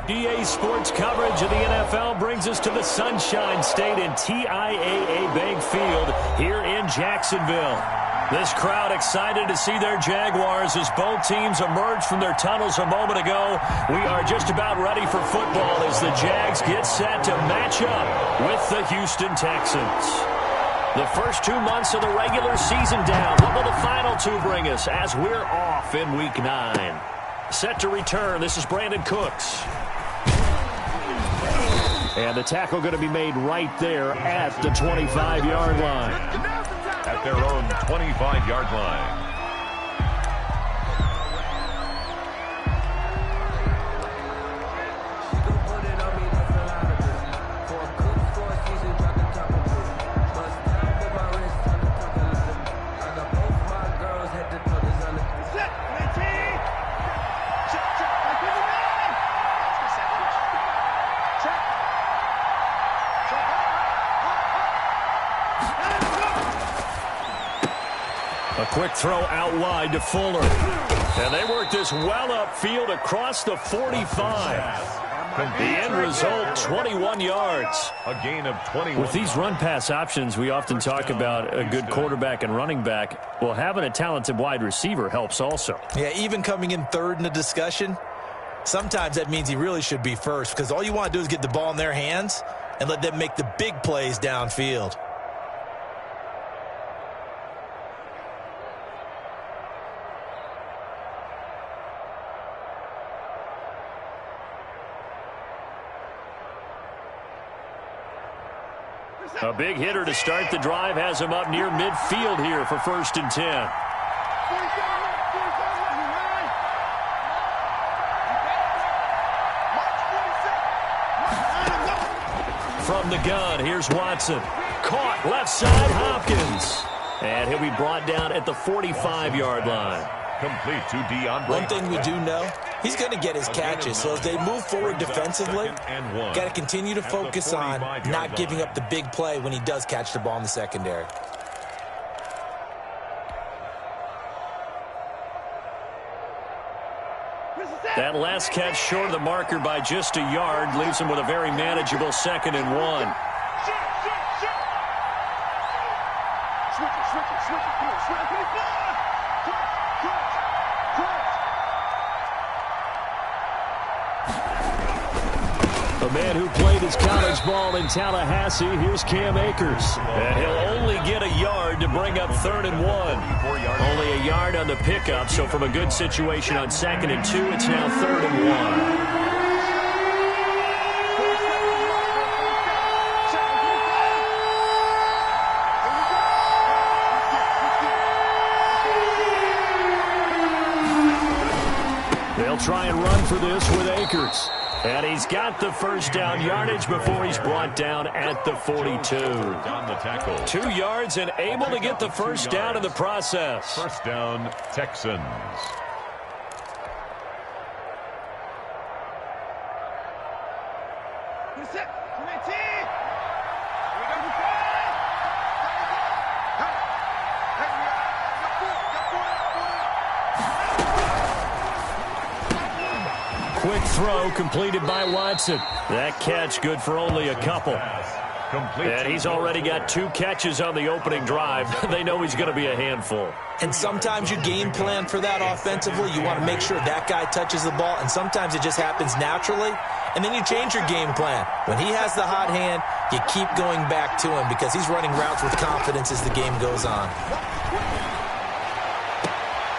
EA Sports coverage of the NFL brings us to the Sunshine State in TIAA Bank Field here in Jacksonville. This crowd excited to see their Jaguars as both teams emerged from their tunnels a moment ago. We are just about ready for football as the Jags get set to match up with the Houston Texans. The first 2 months of the regular season down. What will the final two bring us as we're off in Week 9? Set to return. This is Brandon Cooks. And the tackle going to be made right there at the 25-yard line. At their own 25-yard line. A quick throw out wide to Fuller. And they work this well upfield across the 45. The end result, 21 yards. A gain of 21. With these run-pass options, we often talk about a good quarterback and running back. Well, having a talented wide receiver helps also. Yeah, even coming in third in the discussion, sometimes that means he really should be first because all you want to do is get the ball in their hands and let them make the big plays downfield. A big hitter to start the drive has him up near midfield here for 1st and 10. From the gun, here's Watson. Caught left side, Hopkins. And he'll be brought down at the 45-yard line. Complete to DeAndre. One thing we do know, he's going to get his catches. So as they move forward defensively, got to continue to focus on not giving up the big play when he does catch the ball in the secondary. That last catch short of the marker by just a yard leaves him with a very manageable 2nd and 1. A man who played his college ball in Tallahassee, here's Cam Akers. And he'll only get a yard to bring up 3rd and 1. Only a yard on the pickup, so from a good situation on 2nd and 2, it's now 3rd and 1. They'll try and run for this with Akers. And he's got the first down yardage before he's brought down at the 42. 2 yards and able to get the first down in the process. First down, Texans. Quick throw completed by Watson. That catch good for only a couple. And he's already got 2 catches on the opening drive. They know he's going to be a handful. And sometimes you game plan for that offensively. You want to make sure that guy touches the ball, and sometimes it just happens naturally. And then you change your game plan. When he has the hot hand, you keep going back to him because he's running routes with confidence as the game goes on.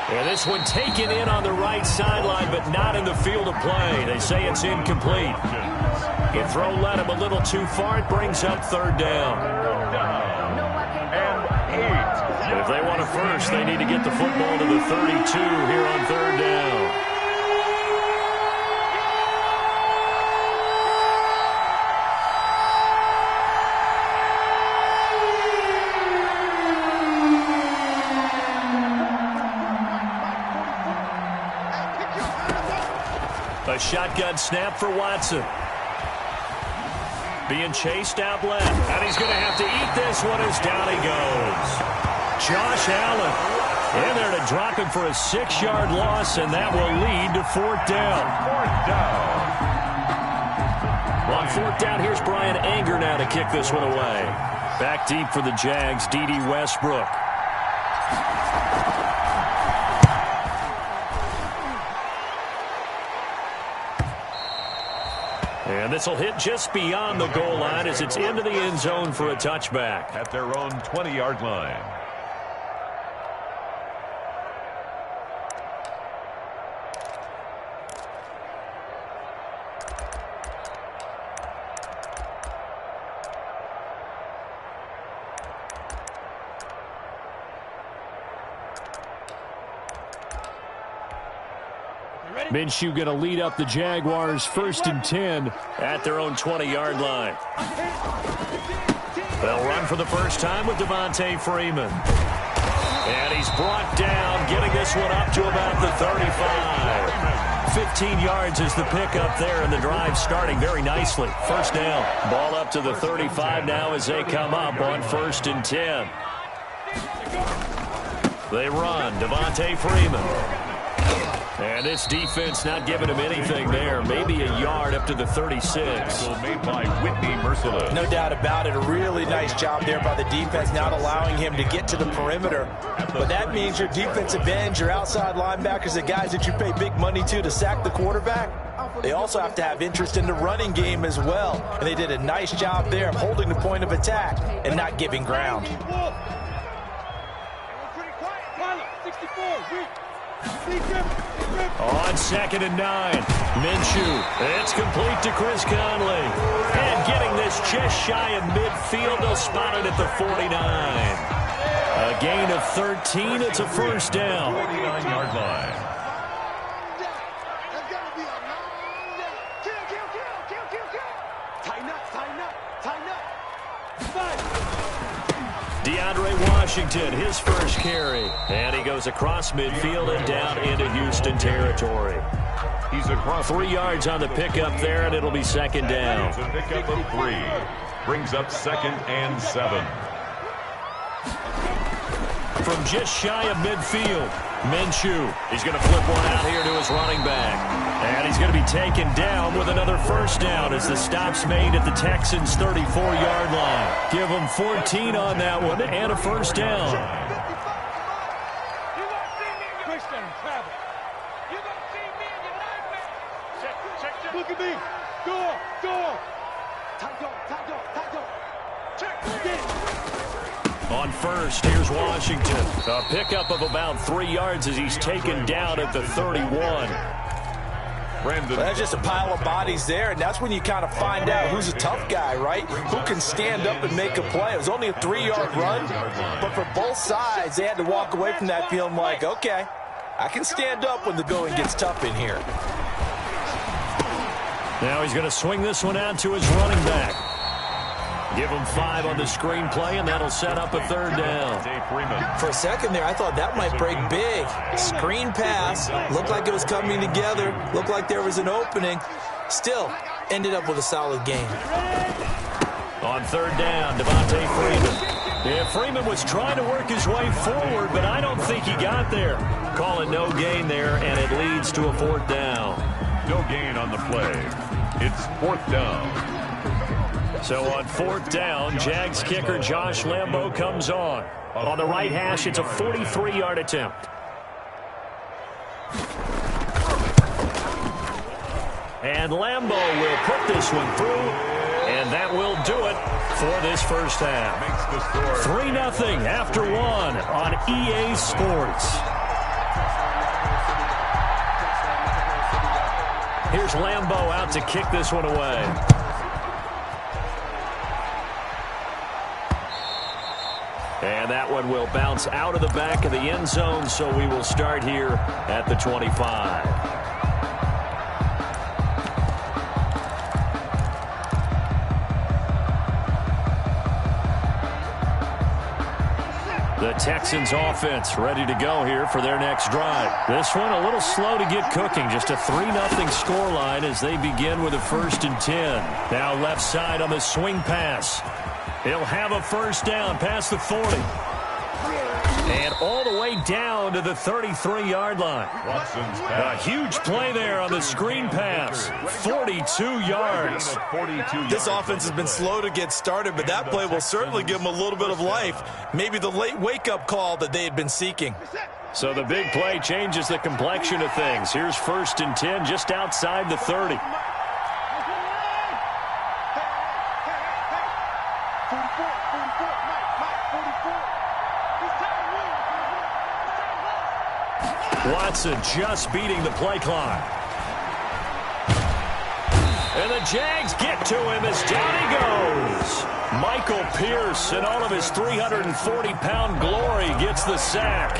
And this one taken in on the right sideline, but not in the field of play. They say it's incomplete. The throw led him a little too far. It brings up 3rd down. And 8. If they want a first, they need to get the football to the 32 here on 3rd down. A shotgun snap for Watson. Being chased out left. And he's going to have to eat this one as down he goes. Josh Allen in there to drop him for a 6-yard loss, and that will lead to 4th down. 4th down. On fourth down, here's Brian Anger now to kick this one away. Back deep for the Jags, D.D. Westbrook. And this will hit just beyond the goal line as it's into the end zone for a touchback. At their own 20-yard line. Minshew going to lead up the Jaguars 1st and 10 at their own 20-yard line. They'll run for the first time with Devontae Freeman. And he's brought down, getting this one up to about the 35. 15 yards is the pickup there, and the drive starting very nicely. First down. Ball up to the 35 now as they come up on 1st and 10. They run. Devontae Freeman. And this defense not giving him anything there. Maybe a yard up to the 36. Made by Whitney Merciless. No doubt about it. A really nice job there by the defense, not allowing him to get to the perimeter. But that means your defensive ends, your outside linebackers, the guys that you pay big money to sack the quarterback, they also have to have interest in the running game as well. And they did a nice job there of holding the point of attack and not giving ground. On 2nd and 9, Minshew. It's complete to Chris Conley. And getting this just shy of midfield. They'll spot it at the 49. A gain of 13. It's a first down. 49-yard line. DeAndre Washington, his first carry. And he goes across midfield and down into Houston territory. He's across 3 yards on the pickup there, and it'll be 2nd down. It's a pickup of 3. Brings up 2nd and 7. From just shy of midfield, Minshew. He's going to flip one out here to his running back. And he's going to be taken down with another first down as the stop's made at the Texans' 34-yard line. Give them 14 on that one and a first down. Look at me. Go. On first, here's Washington. A pickup of about 3 yards as he's taken down at the 31. Well, that's just a pile of bodies there, and that's when you kind of find out who's a tough guy, right? Who can stand up and make a play. It was only a 3-yard run, but for both sides, they had to walk away from that feeling like, okay, I can stand up when the going gets tough in here. Now he's going to swing this one out to his running back. Give him 5 on the screenplay, and that'll set up a 3rd down. For a second there, I thought that might break big. Screen pass. Looked like it was coming together. Looked like there was an opening. Still, ended up with a solid game. On 3rd down, Devontae Freeman. Yeah, Freeman was trying to work his way forward, but I don't think he got there. Calling no gain there, and it leads to a 4th down. No gain on the play. It's 4th down. So on 4th down, Jags kicker Josh Lambo comes on. On the right hash, it's a 43-yard attempt. And Lambo will put this one through, and that will do it for this first half. 3-0 after 1 on EA Sports. Here's Lambo out to kick this one away. And that one will bounce out of the back of the end zone, so we will start here at the 25. The Texans offense ready to go here for their next drive. This one a little slow to get cooking. Just a 3-0 scoreline as they begin with a 1st and 10. Now left side on the swing pass. He'll have a first down past the 40. And all the way down to the 33-yard line. A huge play there on the screen pass. 42 yards. This offense has been slow to get started, but that play will certainly give them a little bit of life. Maybe the late wake-up call that they had been seeking. So the big play changes the complexion of things. Here's 1st and 10 just outside the 30. Watson just beating the play clock. And the Jags get to him as down he goes. Michael Pierce, in all of his 340-pound glory, gets the sack.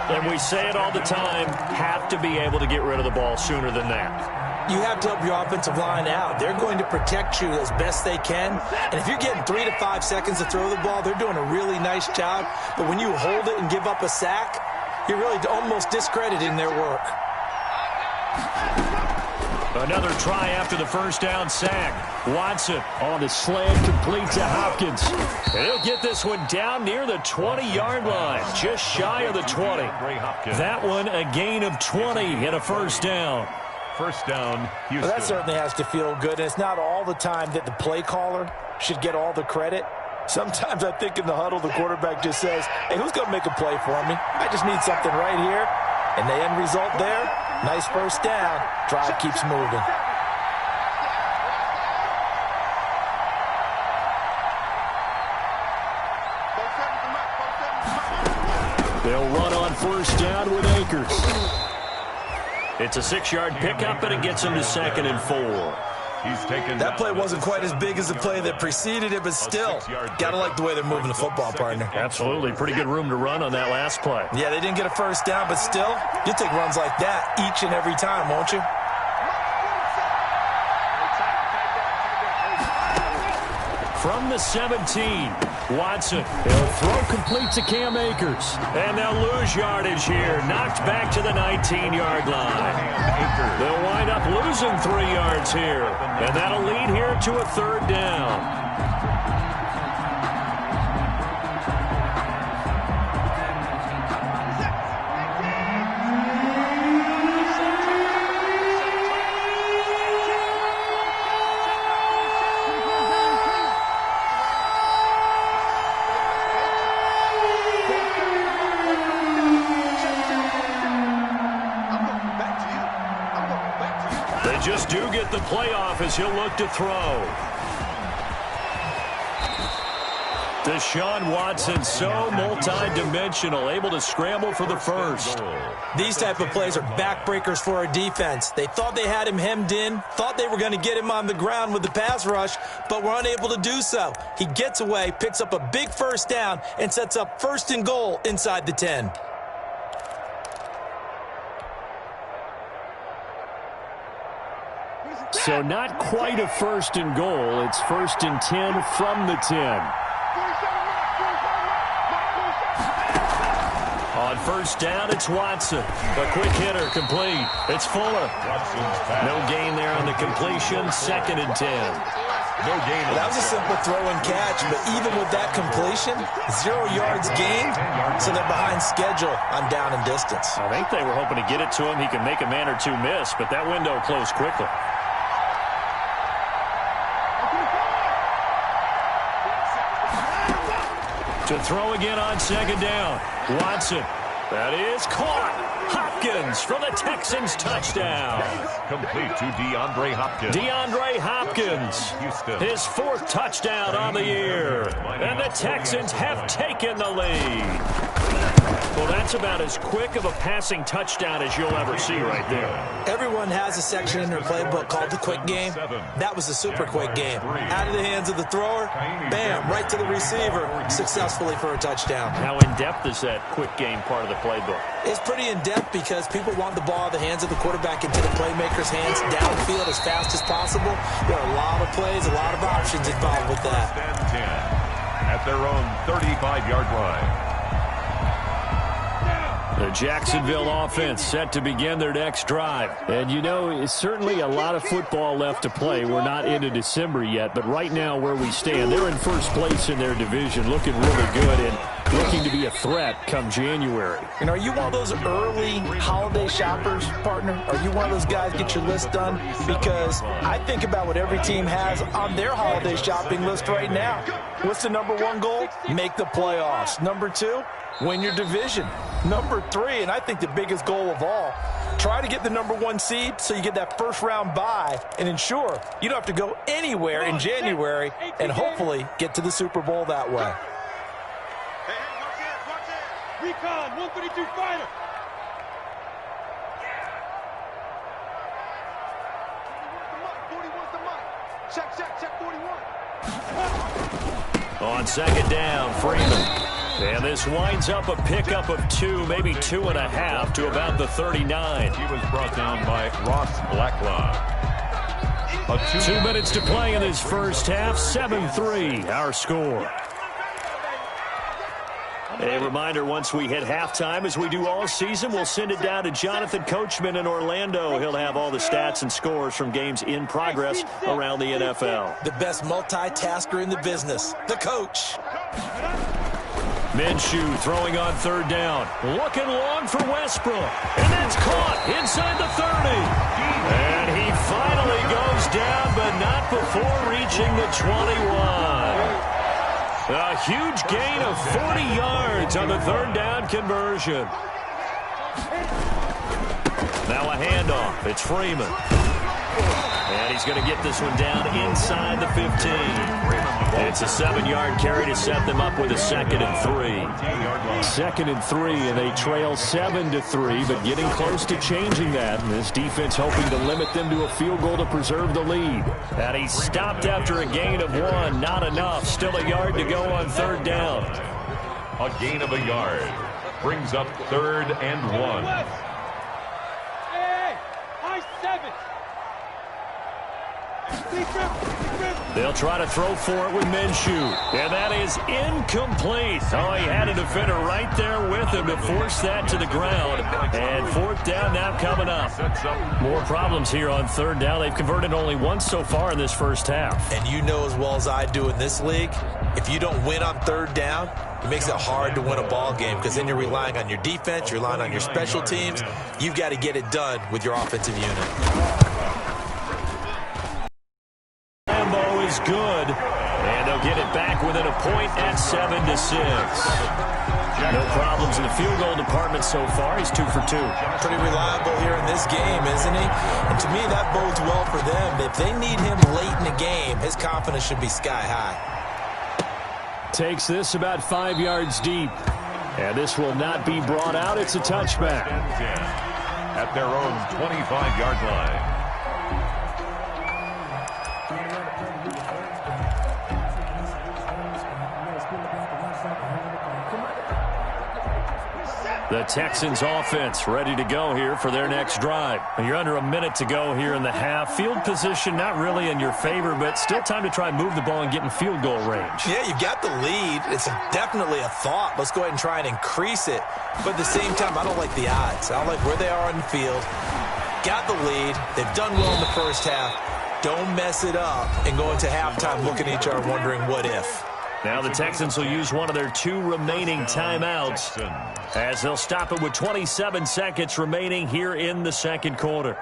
And we say it all the time, have to be able to get rid of the ball sooner than that. You have to help your offensive line out. They're going to protect you as best they can. And if you're getting 3 to 5 seconds to throw the ball, they're doing a really nice job. But when you hold it and give up a sack, you're really almost discrediting their work. Another try after the first down sack. Watson on the slant, complete to Hopkins. And he'll get this one down near the 20-yard line, just shy of the 20. That one a gain of 20 and a first down. First down, Houston. Well, that certainly has to feel good. And it's not all the time that the play caller should get all the credit. Sometimes I think in the huddle, the quarterback just says, hey, who's going to make a play for me? I just need something right here. And the end result there, nice first down. Drive keeps moving. They'll run on first down with Akers. It's a 6-yard pickup, and it gets him to 2nd and 4. That play wasn't quite as big as the play that preceded it, but still, got to like the way they're moving the football, partner. Absolutely. Pretty good room to run on that last play. Yeah, they didn't get a first down, but still, you'll take runs like that each and every time, won't you? From the 17, Watson. He'll throw complete to Cam Akers. And they'll lose yardage here. Knocked back to the 19-yard line. They'll wind up losing 3 yards here. And that'll lead here to a 3rd down. Just do get the playoff as he'll look to throw. Deshaun Watson, so multi-dimensional, able to scramble for the first. These type of plays are backbreakers for a defense. They thought they had him hemmed in, thought they were going to get him on the ground with the pass rush, but were unable to do so. He gets away, picks up a big first down, and sets up 1st and goal inside the 10. So not quite a 1st and goal. It's 1st and 10 from the 10. On first down, it's Watson. A quick hitter, complete. It's Fuller. No gain there on the completion. 2nd and 10. No gain. That was a simple throw and catch, but even with that completion, 0 yards gained, so they're behind schedule on down and distance. I think they were hoping to get it to him. He can make a man or two miss, but that window closed quickly. To throw again on 2nd down. Watson. That is caught. Hopkins for the Texans touchdown. Complete to DeAndre Hopkins. DeAndre Hopkins. His 4th touchdown on the year. And the Texans have taken the lead. Well, that's about as quick of a passing touchdown as you'll ever see right there. Everyone has a section in their playbook called the quick game. That was a super quick game. Out of the hands of the thrower, bam, right to the receiver, successfully for a touchdown. How in-depth is that quick game part of the playbook? It's pretty in-depth because people want the ball out of the hands of the quarterback into the playmaker's hands downfield as fast as possible. There are a lot of plays, a lot of options involved with that. At their own 35-yard line. The Jacksonville offense set to begin their next drive. And, you know, it's certainly a lot of football left to play. We're not into December yet, but right now where we stand, they're in first place in their division, looking really good. And looking to be a threat come January. And are you one of those early holiday shoppers, partner? Are you one of those guys get your list done? Because I think about what every team has on their holiday shopping list right now. What's the number one goal? Make the playoffs. Number two, win your division. Number three, and I think the biggest goal of all, try to get the number one seed so you get that first round bye and ensure you don't have to go anywhere in January and hopefully get to the Super Bowl that way. Hey, watch that. Recon, 132 fighter. Check 41. On second down, Freeman. And this winds up a pickup of 2, maybe 2.5 to about the 39. He was brought down by Ross Blacklock. 2 minutes to play in this first half. 7-3, our score. A reminder, once we hit halftime, as we do all season, we'll send it down to Jonathan Coachman in Orlando. He'll have all the stats and scores from games in progress around the NFL. The best multitasker in the business, the coach. Minshew throwing on third down. Looking long for Westbrook. And that's caught inside the 30. And he finally goes down, but not before reaching the 21. A huge gain of 40 yards on the third down conversion. Now a handoff. It's Freeman. And he's going to get this one down inside the 15. It's a 7-yard carry to set them up with a 2nd and 3. 2nd and 3, and they trail 7-3, but getting close to changing that. And this defense hoping to limit them to a field goal to preserve the lead. And he stopped after a gain of 1. Not enough. Still a yard to go on third down. A gain of a yard brings up 3rd and 1. Hey, high 7. They'll try to throw for it with Minshew. And that is incomplete. Oh, he had a defender right there with him to force that to the ground. And 4th down now coming up. More problems here on third down. They've converted only once so far in this first half. And you know as well as I do in this league, if you don't win on third down, it makes it hard to win a ball game because then you're relying on your defense, you're relying on your special teams. You've got to get it done with your offensive unit. Is good, and they'll get it back within a point at 7-6. No problems in the field goal department so far. He's 2 for 2. Pretty reliable here in this game, isn't he? And to me, that bodes well for them. If they need him late in the game, his confidence should be sky high. Takes this about 5 yards deep, and this will not be brought out. It's a touchback. At their own 25-yard line. The Texans offense ready to go here for their next drive. You're under a minute to go here in the half. Field position not really in your favor, but still time to try and move the ball and get in field goal range. Yeah, you've got the lead. It's definitely a thought. Let's go ahead and try and increase it. But at the same time, I don't like the odds. I don't like where they are on the field. Got the lead. They've done well in the first half. Don't mess it up and go into halftime looking at each other wondering what if. Now the Texans will use one of their 2 remaining timeouts as they'll stop it with 27 seconds remaining here in the second quarter.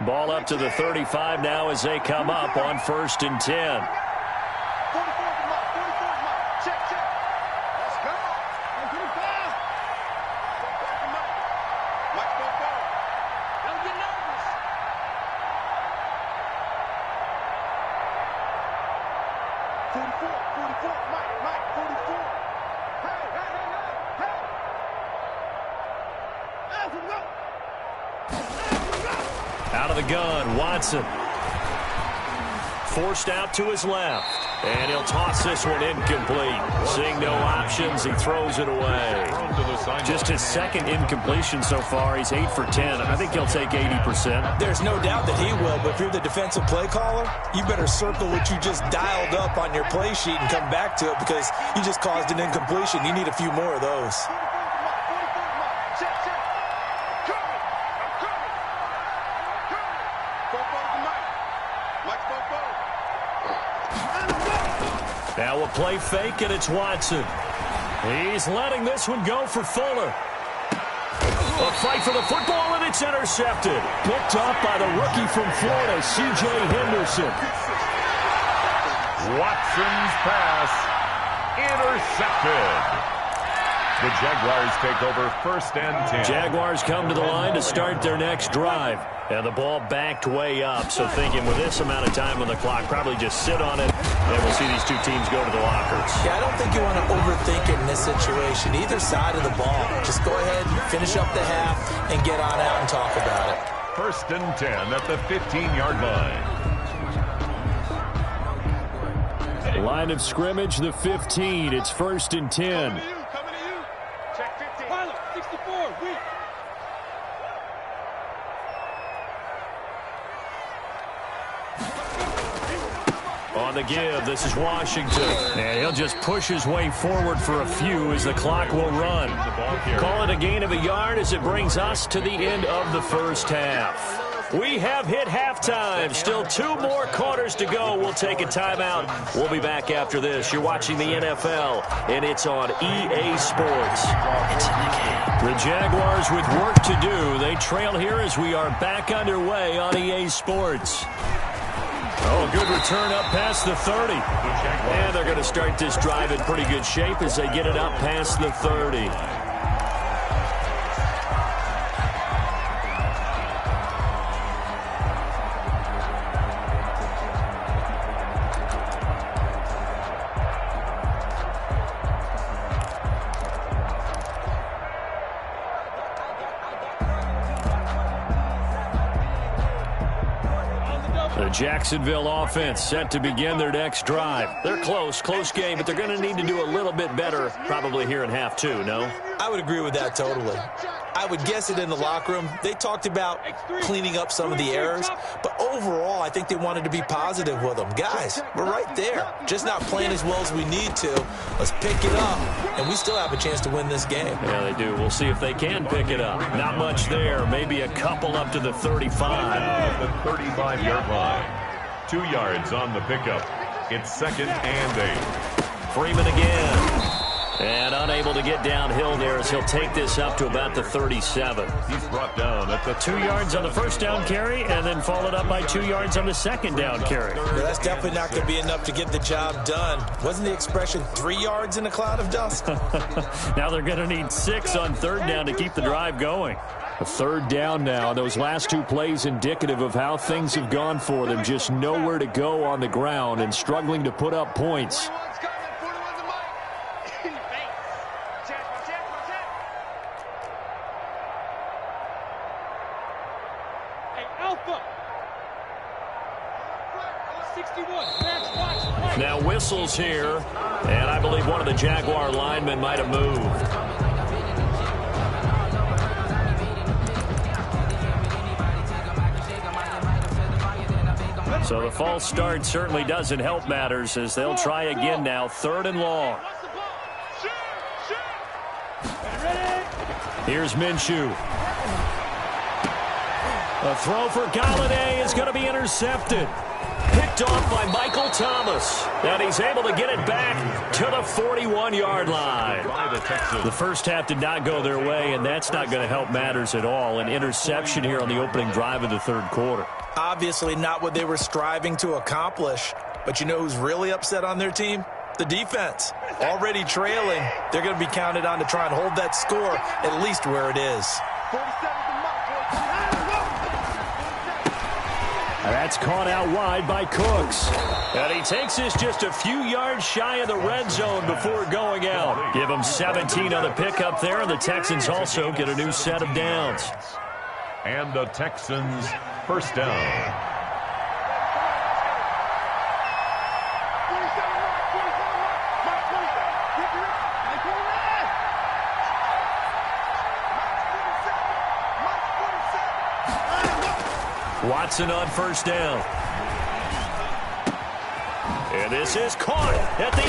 Ball up to the 35 now as they come up on 1st and 10. Out of the gun, Watson. Forced out to his left. And he'll toss this one incomplete. Seeing no options, he throws it away. Just his 2nd incompletion so far. He's 8 for 10. I think he'll take 80%. There's no doubt that he will, but if you're the defensive play caller, you better circle what you just dialed up on your play sheet and come back to it because you just caused an incompletion. You need a few more of those. Go, Now a play fake, and it's Watson. He's letting this one go for Fuller. A fight for the football, and it's intercepted. Picked off by the rookie from Florida, C.J. Henderson. Watson's pass intercepted. The Jaguars take over 1st and 10. Jaguars come to the line to start their next drive. And the ball backed way up. So thinking with this amount of time on the clock, probably just sit on it, and we'll see these two teams go to the lockers. Yeah, I don't think you want to overthink it in this situation. Either side of the ball. Just go ahead, finish up the half, and get on out and talk about it. 1st and 10 at the 15-yard line. Line of scrimmage, the 15. It's 1st and 10. Check 15. Pilot, 64, weak. On the give, this is Washington. And he'll just push his way forward for a few as the clock will run. Call it a gain of a yard as it brings us to the end of the first half. We have hit halftime. Still 2 more quarters to go. We'll take a timeout. We'll be back after this. You're watching the NFL, and it's on EA Sports. It's in the game. The Jaguars with work to do. They trail here as we are back underway on EA Sports. Oh, good return up past the 30. And they're going to start this drive in pretty good shape as they get it up past the 30. The Jacksonville offense set to begin their next drive. They're close game, but they're going to need to do a little bit better probably here in half 2, no? I would agree with that totally. I would guess it in the locker room. They talked about cleaning up some of the errors, but overall, I think they wanted to be positive with them. Guys, we're right there. Just not playing as well as we need to. Let's pick it up, and we still have a chance to win this game. Yeah, they do. We'll see if they can pick it up. Not much there. Maybe a couple up to the 35. At the 35-yard line. 2 yards on the pickup. It's 2nd and 8. Freeman again. And unable to get downhill there as he'll take this up to about the 37. He's brought down at the 2 yards on the first down carry and then followed up by 2 yards on the second down carry. Yeah, that's definitely not going to be enough to get the job done. Wasn't the expression 3 yards in a cloud of dust? Now they're going to need 6 on 3rd down to keep the drive going. A 3rd down now. Those last 2 plays indicative of how things have gone for them. Just nowhere to go on the ground and struggling to put up points. Now whistles here, and I believe one of the Jaguar linemen might have moved. So the false start certainly doesn't help matters as they'll try again now, 3rd and long. Here's Minshew. A throw for Galladay is going to be intercepted. Picked off by Michael Thomas. And he's able to get it back to the 41-yard line. The first half did not go their way, and that's not going to help matters at all. An interception here on the opening drive of the 3rd quarter. Obviously not what they were striving to accomplish. But you know who's really upset on their team? The defense. Already trailing. They're going to be counted on to try and hold that score at least where it is. That's caught out wide by Cooks. And he takes this just a few yards shy of the red zone before going out. Give him 17 on the pickup there, and the Texans also get a new set of downs. And the Texans' 1st down. Watson on 1st down. And this is caught at the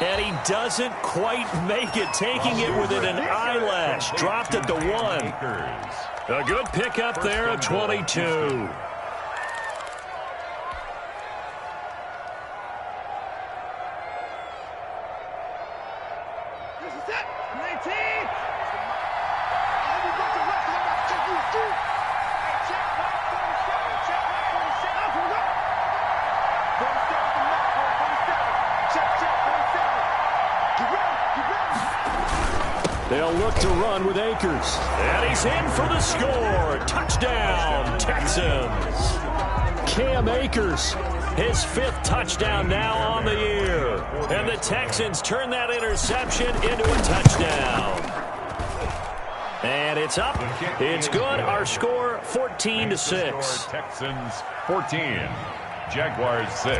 8. And he doesn't quite make it, taking it within an eyelash. Dropped at the 1. A good pickup there at 22. They'll look to run with Akers. And he's in for the score. Touchdown, Texans. Cam Akers, his 5th touchdown now on the year. And the Texans turn that interception into a touchdown. And it's up. It's good. Our score, 14-6. Texans 14, Jaguars 6.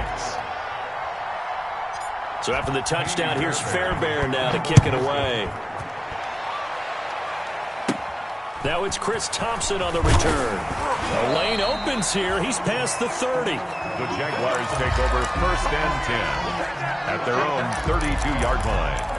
So after the touchdown, here's Fairbairn now to kick it away. Now it's Chris Thompson on the return. The lane opens here. He's past the 30. The Jaguars take over 1st and 10 at their own 32-yard line.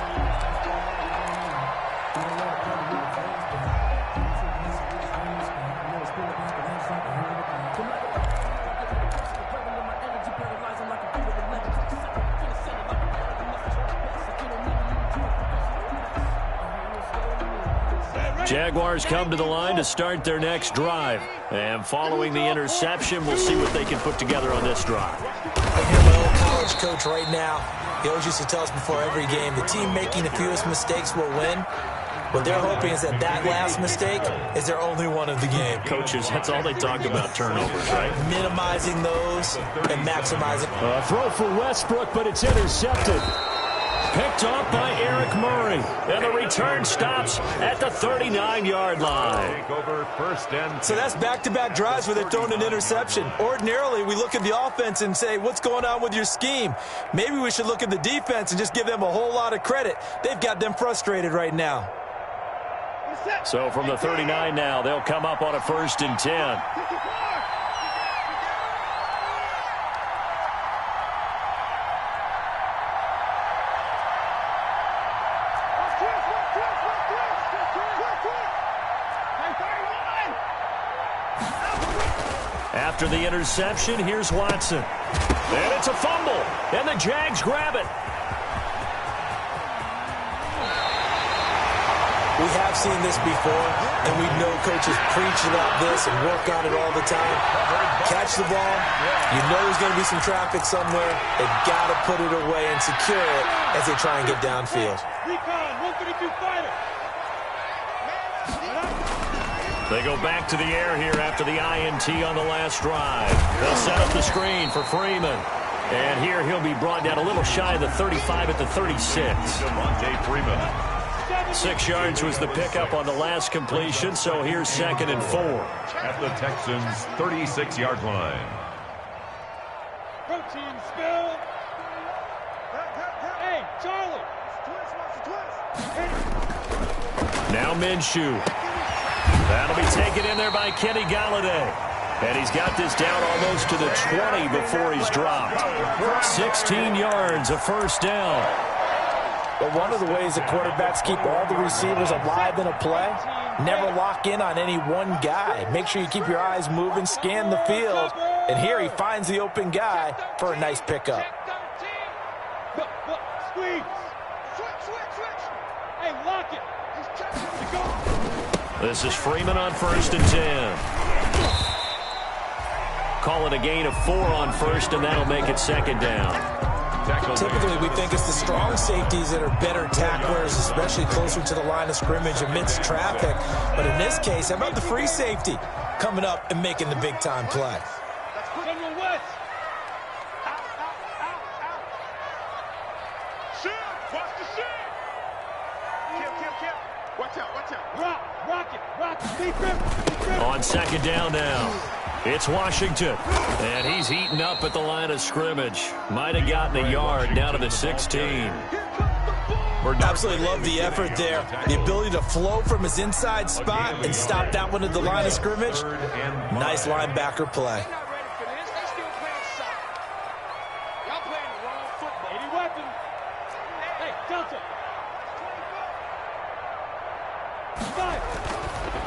Jaguars come to the line to start their next drive. And following the interception, we'll see what they can put together on this drive. I hear my old college coach right now. He always used to tell us before every game, the team making the fewest mistakes will win. What they're hoping is that last mistake is their only one of the game. Coaches, that's all they talk about, turnovers, right? Minimizing those and maximizing. Throw for Westbrook, but it's intercepted. Picked off by Eric Murray. And the return stops at the 39-yard line. Take over 1st and 10. So that's back-to-back drives where they're throwing an interception. Ordinarily, we look at the offense and say, what's going on with your scheme? Maybe we should look at the defense and just give them a whole lot of credit. They've got them frustrated right now. So from the 39 now, they'll come up on a 1st and 10. After the interception, here's Watson. And it's a fumble. And the Jags grab it. We have seen this before, and we know coaches preach about this and work on it all the time. Catch the ball. You know there's going to be some traffic somewhere. They've got to put it away and secure it as they try and get downfield. Recon, 132 fighter. They go back to the air here after the INT on the last drive. They'll set up the screen for Freeman. And here he'll be brought down a little shy of the 35 at the 36. Devontae Freeman. 6 yards was the pickup on the last completion, so here's 2nd and 4. At the Texans' 36-yard line. Protein spill. Hey, Charlie. Now Minshew. That'll be taken in there by Kenny Galladay. And he's got this down almost to the 20 before he's dropped. 16 yards, a 1st down. But one of the ways that quarterbacks keep all the receivers alive in a play, never lock in on any one guy. Make sure you keep your eyes moving, scan the field. And here he finds the open guy for a nice pickup. Squeeze. Switch. Hey, lock it. This is Freeman on 1st and 10. Call it a gain of 4 on 1st, and that'll make it 2nd down. Typically, we think it's the strong safeties that are better tacklers, especially closer to the line of scrimmage amidst traffic. But in this case, how about the free safety coming up and making the big-time play? General West. Watch the shot. Kim. Watch out. Rock it. Deep grip. On 2nd down now. It's Washington, and he's heating up at the line of scrimmage. Might have gotten a yard down to the 16. Absolutely love the effort there. The ability to flow from his inside spot and stop that one at the line of scrimmage. Nice linebacker play.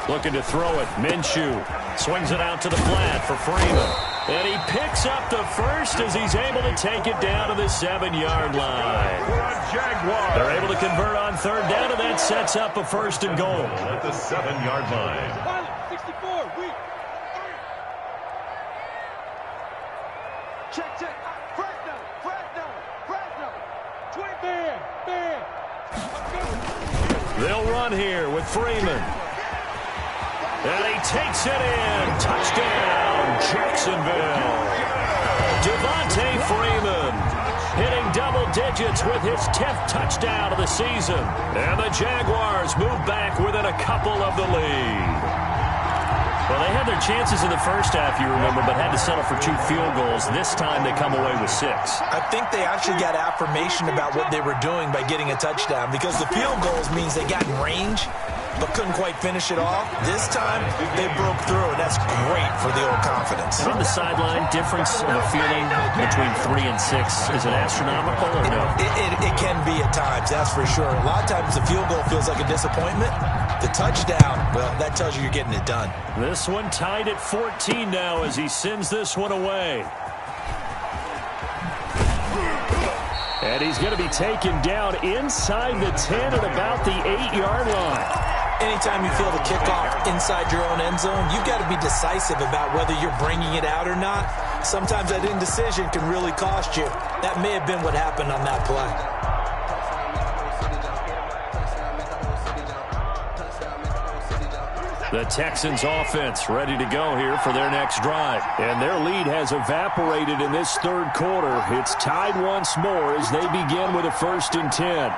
Looking to throw it. Minshew swings it out to the flat for Freeman. And he picks up the first as he's able to take it down to the 7-yard line. They're able to convert on third down, and that sets up a first and goal. At the 7-yard line. 64, weak. Check. Fresno. 20 man. They'll run here with Freeman. And he takes it in. Touchdown, Jacksonville. Devontae Freeman hitting double digits with his 10th touchdown of the season. And the Jaguars move back within a couple of the lead. Well, they had their chances in the first half, you remember, but had to settle for 2 field goals. This time they come away with 6. I think they actually got affirmation about what they were doing by getting a touchdown, because the field goals means they got in range but couldn't quite finish it off. This time, they broke through, and that's great for the old confidence. And on the sideline, difference of a feeling between 3 and 6, is it astronomical or no? It can be at times, that's for sure. A lot of times the field goal feels like a disappointment. The touchdown, well, that tells you you're getting it done. This one tied at 14 now as he sends this one away. And he's going to be taken down inside the 10 at about the 8-yard line. Anytime you feel the kickoff inside your own end zone, you've got to be decisive about whether you're bringing it out or not. Sometimes that indecision can really cost you. That may have been what happened on that play. The Texans offense ready to go here for their next drive. And their lead has evaporated in this third quarter. It's tied once more as they begin with a 1st and 10.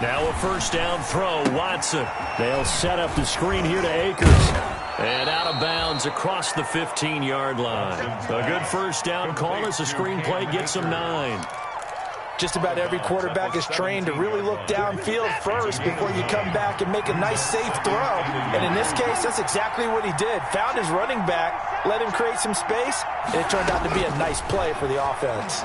Now a first down throw, Watson. They'll set up the screen here to Akers. And out of bounds across the 15-yard line. A good first down call as the screenplay gets them 9. Just about every quarterback is trained to really look downfield first before you come back and make a nice, safe throw. And in this case, that's exactly what he did. Found his running back, let him create some space, and it turned out to be a nice play for the offense.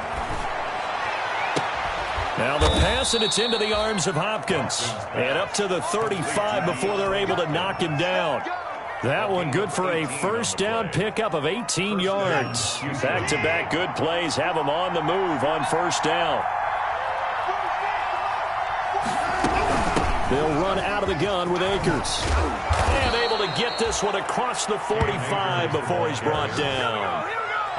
Now the pass, and it's into the arms of Hopkins. And up to the 35 before they're able to knock him down. That one good for a first down pickup of 18 yards. Back-to-back good plays have them on the move on first down. They'll run out of the gun with Akers. And able to get this one across the 45 before he's brought down.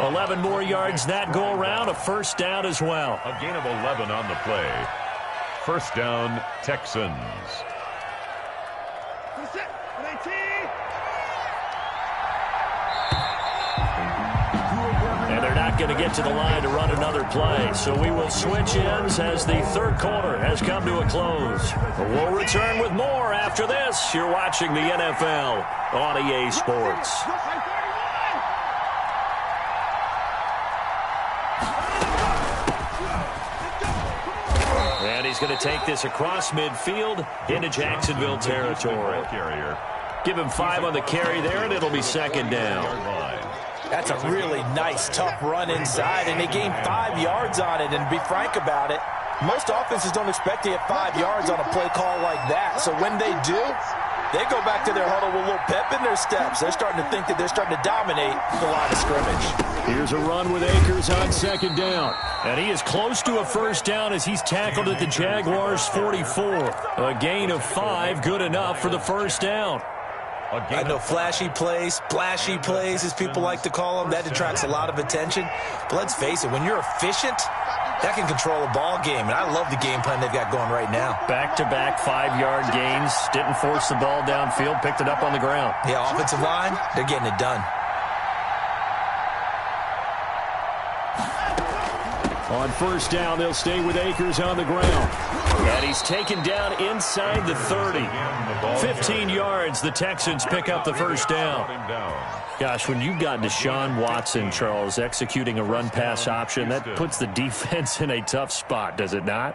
11 more yards that go around, a first down as well. A gain of 11 on the play. First down, Texans. And they're not going to get to the line to run another play. So we will switch ends as the third quarter has come to a close. We'll return with more after this. You're watching the NFL on EA Sports. And he's going to take this across midfield into Jacksonville territory. Give him 5 on the carry there, and it'll be second down. That's a really nice, tough run inside, and they gained 5 yards on it. And to be frank about it, most offenses don't expect to get 5 yards on a play call like that. So when they do, they go back to their huddle with a little pep in their steps. They're starting to think that they're starting to dominate the line of scrimmage. Here's a run with Akers on second down. And he is close to a first down as he's tackled at the Jaguars' 44. A gain of 5, good enough for the first down. I know flashy plays, splashy plays, as people like to call them, that attracts a lot of attention. But let's face it, when you're efficient, that can control a ball game. And I love the game plan they've got going right now. Back-to-back 5-yard gains. Didn't force the ball downfield, picked it up on the ground. Yeah, offensive line, they're getting it done. On first down, they'll stay with Akers on the ground. And he's taken down inside the 30. 15 yards, the Texans pick up the first down. Gosh, when you've got Deshaun Watson, Charles, executing a run-pass option, that puts the defense in a tough spot, does it not?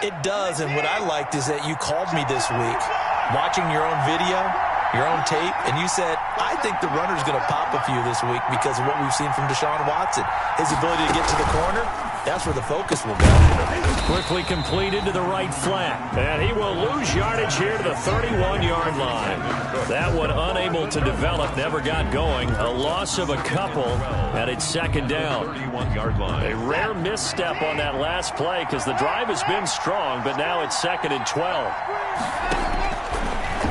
It does, and what I liked is that you called me this week, watching your own video, your own tape, and you said, I think the runner's going to pop a few this week because of what we've seen from Deshaun Watson. His ability to get to the corner, that's where the focus will go. Quickly completed to the right flat. And he will lose yardage here to the 31-yard line. That one unable to develop, never got going. A loss of a couple, and it's second down. 31-yard line. A rare misstep on that last play because the drive has been strong, but now it's second and 12.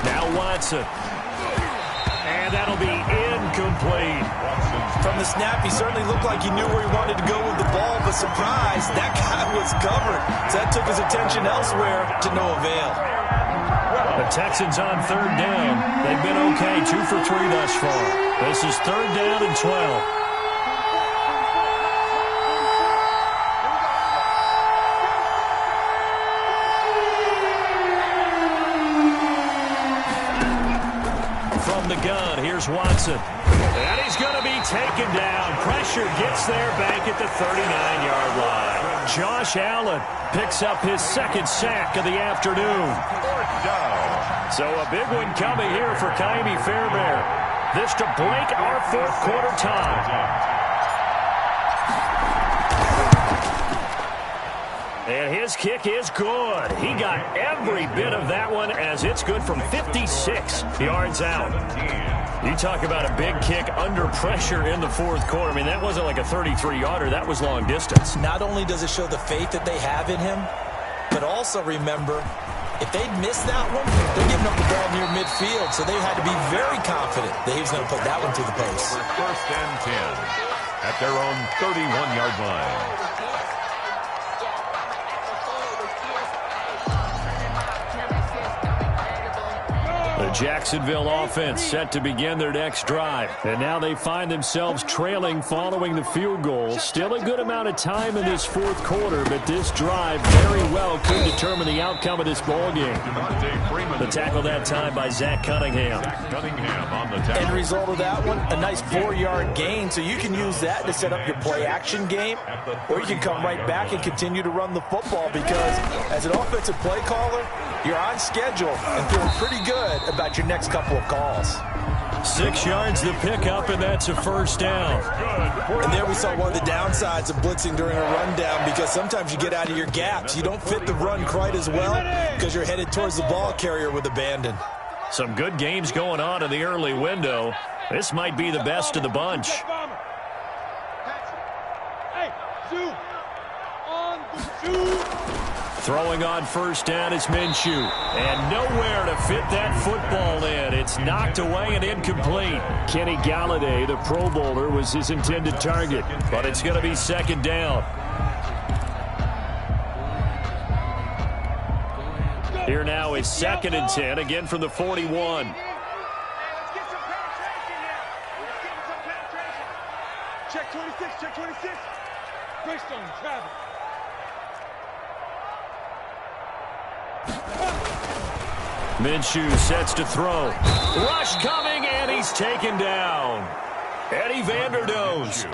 Now Watson. And that'll be incomplete. From the snap, he certainly looked like he knew where he wanted to go with the ball, but surprise, that guy was covered. So that took his attention elsewhere to no avail. The Texans on third down. They've been okay, 2 for 3 thus far. This is third down and 12. From the gun, here's Watson. And he's going to be taken down. Pressure gets there back at the 39-yard line. Josh Allen picks up his second sack of the afternoon. So a big one coming here for Ka'imi Fairbairn. This to break our fourth quarter tie. And his kick is good. He got every bit of that one as it's good from 56 yards out. You talk about a big kick under pressure in the fourth quarter. I mean, that wasn't like a 33-yarder. That was long distance. Not only does it show the faith that they have in him, but also remember, if they'd missed that one, they're giving up the ball near midfield, so they had to be very confident that he was going to put that one through the post. First and 10 at their own 31-yard line. The Jacksonville offense set to begin their next drive. And now they find themselves trailing following the field goal. Still a good amount of time in this fourth quarter, but this drive very well could determine the outcome of this ball game. The tackle that time by Zach Cunningham. On the tackle. End result of that one, a nice 4-yard gain, so you can use that to set up your play-action game, or you can come right back and continue to run the football because as an offensive play caller, you're on schedule and feeling pretty good about your next couple of calls. 6 yards the pickup, and that's a first down. And there we saw one of the downsides of blitzing during a rundown because sometimes you get out of your gaps. You don't fit the run quite as well because you're headed towards the ball carrier with abandon. Some good games going on in the early window. This might be the best of the bunch. Hey, Zoo. On the Zoo. Throwing on first down is Minshew. And nowhere to fit that football in. It's knocked away and incomplete. Kenny Galladay, the Pro Bowler, was his intended target. But it's going to be second down. Here now is second and 10, again from the 41. Let's get some penetration here. Let's get some penetration. Check 26, check 26. Greystone, travel. Minshew sets to throw. Rush coming, and he's taken down. Eddie Vanderdoes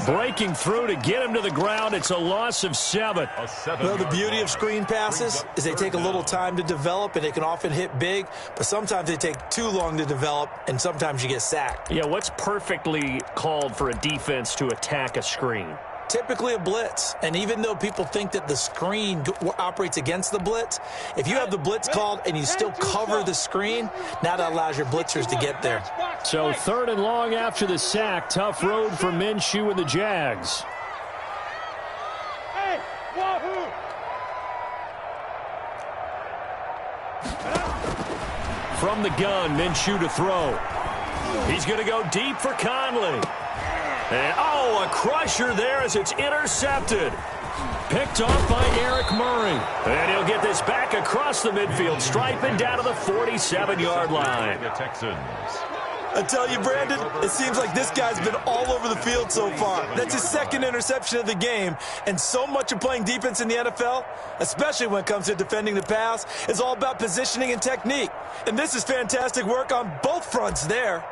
breaking through to get him to the ground. It's a loss of 7. Well, the beauty of screen passes is they take a little time to develop, and they can often hit big, but sometimes they take too long to develop, and sometimes you get sacked. Yeah, what's perfectly called for a defense to attack a screen? Typically a blitz, and even though people think that the screen operates against the blitz, if you have the blitz called and you still cover the screen, now that allows your blitzers to get there. So third and long after the sack. Tough road for Minshew and the Jags. Hey, Wahoo! From the gun, Minshew to throw. He's going to go deep for Conley. And, oh, a crusher there as it's intercepted. Picked off by Eric Murray. And he'll get this back across the midfield stripe and down to the 47-yard line. The Texans. I tell you, Brandon, it seems like this guy's been all over the field so far. That's his second interception of the game. And so much of playing defense in the NFL, especially when it comes to defending the pass, is all about positioning and technique. And this is fantastic work on both fronts there.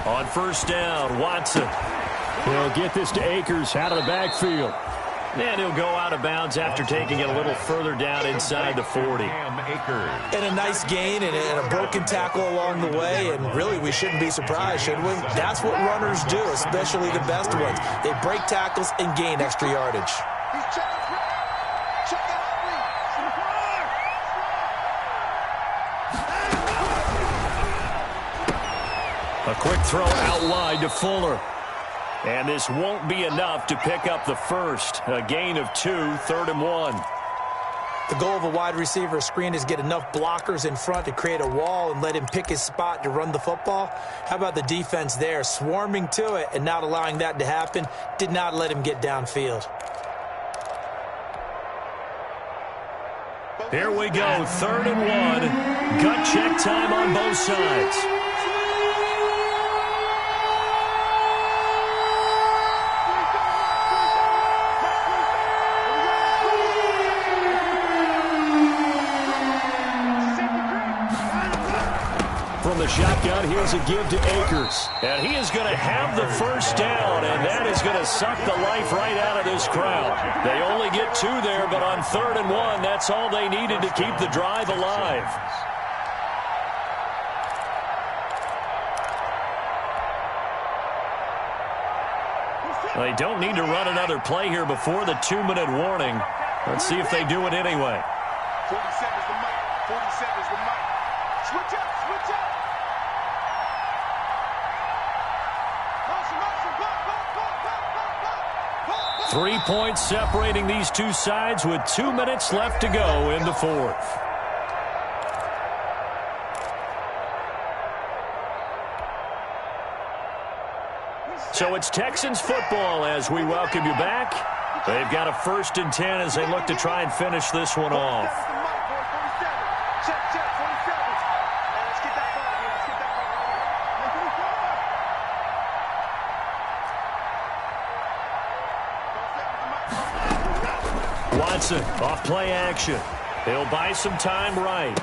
On first down, Watson. He'll get this to Akers out of the backfield. And he'll go out of bounds after taking it a little further down inside the 40. And a nice gain and a broken tackle along the way, and really we shouldn't be surprised, should we? That's what runners do, especially the best ones. They break tackles and gain extra yardage. A quick throw out wide to Fuller. And this won't be enough to pick up the first. A gain of 2, 3rd and 1. The goal of a wide receiver screen is get enough blockers in front to create a wall and let him pick his spot to run the football. How about the defense there, swarming to it and not allowing that to happen? Did not let him get downfield. Here we go, 3rd and 1. Gut check time on both sides. From the shotgun, here's a give to Akers. And he is going to have the first down, and that is going to suck the life right out of this crowd. They only get 2 there, but on 3rd and 1, that's all they needed to keep the drive alive. They don't need to run another play here before the 2-minute warning. Let's see if they do it anyway. 47 is the mic. 47 is the mic. Switch up, switch up. 3 points separating these two sides with 2 minutes left to go in the 4th. So it's Texans football as we welcome you back. They've got a 1st and 10 as they look to try and finish this one off. Watson off play action. He'll buy some time right.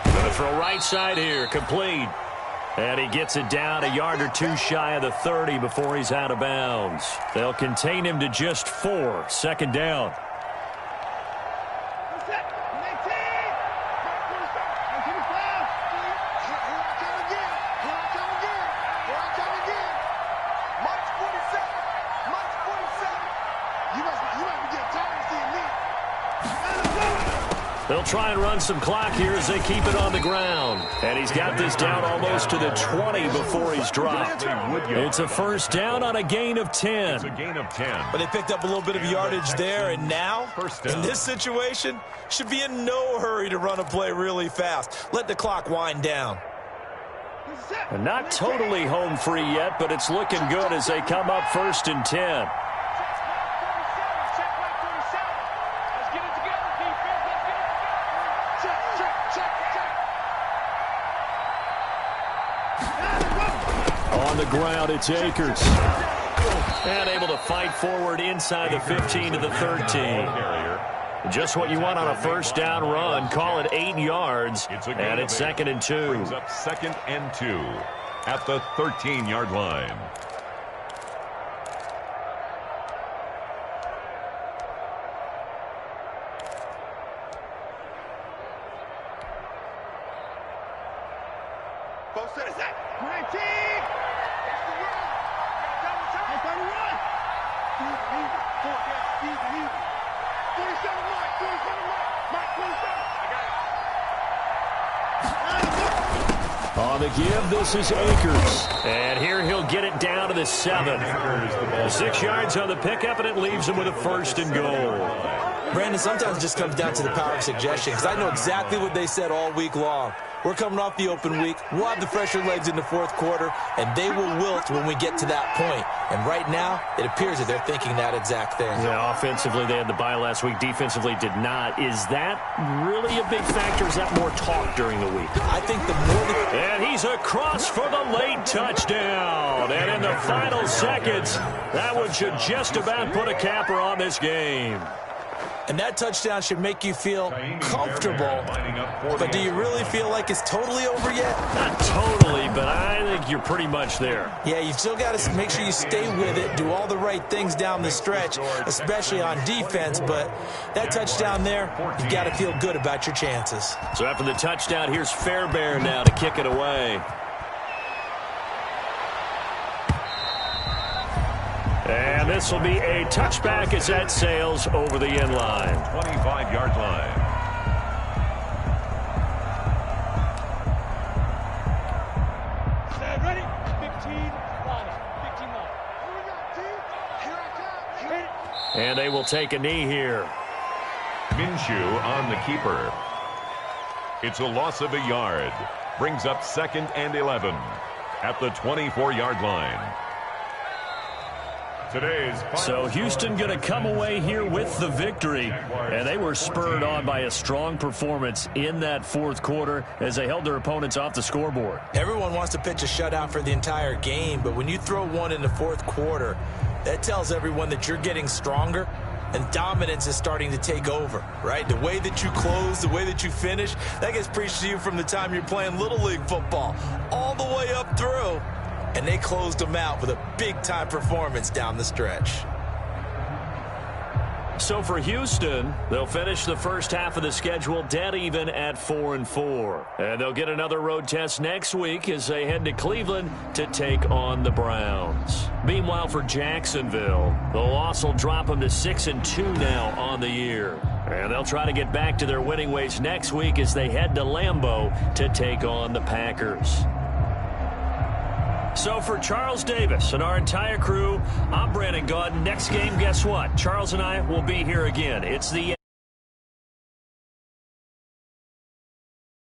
Going to throw right side here, complete. And he gets it down a yard or 2 shy of the 30 before he's out of bounds. They'll contain him to just 4, 2nd down. They'll try and run some clock here as they keep it on the ground. And he's got this down almost to the 20 before he's dropped. It's a 1st down on a gain of 10. It's a gain of 10. But they picked up a little bit of yardage there, and now, in this situation, should be in no hurry to run a play really fast. Let the clock wind down. And not totally home free yet, but it's looking good as they come up 1st and 10. On the ground, it's Akers. And able to fight forward inside the 15 to the 13. Just what you want on a 1st down run. Call it 8 yards. And it's 2nd and 2. Brings up 2nd and 2 at the 13-yard line. On the give, this is Akers. And here he'll get it down to the 7. 6 yards on the pickup, and it leaves him with a 1st and goal. Brandon, sometimes it just comes down to the power of suggestion, because I know exactly what they said all week long. We're coming off the open week. We'll have the fresher legs in the 4th quarter, and they will wilt when we get to that point. And right now, it appears that they're thinking that exact thing. Yeah, offensively, they had the bye last week. Defensively, did not. Is that really a big factor? Is that more talk during the week? I think the more... And he's across for the late touchdown. And in the final seconds, that one should just about put a capper on this game. And that touchdown should make you feel comfortable. But do you really feel like it's totally over yet? Not totally, but I think you're pretty much there. Yeah, you've still got to make sure you stay with it, do all the right things down the stretch, especially on defense. But that touchdown there, you've got to feel good about your chances. So after the touchdown, here's Fairbairn now to kick it away. And this will be a touchback as that sails over the end line. 25-yard line. Stand ready. 15 line. 15 line. Here I come. And they will take a knee here. Minshew on the keeper. It's a loss of a yard. Brings up 2nd and 11 at the 24-yard line. So Houston going to come away here with the victory, and they were spurred on by a strong performance in that fourth quarter as they held their opponents off the scoreboard. Everyone wants to pitch a shutout for the entire game, but when you throw one in the fourth quarter, that tells everyone that you're getting stronger and dominance is starting to take over, right? The way that you close, the way that you finish, that gets preached to you from the time you're playing Little League football all the way up through. And they closed them out with a big-time performance down the stretch. So for Houston, they'll finish the first half of the schedule dead even at 4-4. And they'll get another road test next week as they head to Cleveland to take on the Browns. Meanwhile, for Jacksonville, the loss will drop them to 6-2 now on the year. And they'll try to get back to their winning ways next week as they head to Lambeau to take on the Packers. So for Charles Davis and our entire crew, I'm Brandon Gaudin. Next game, guess what? Charles and I will be here again. It's the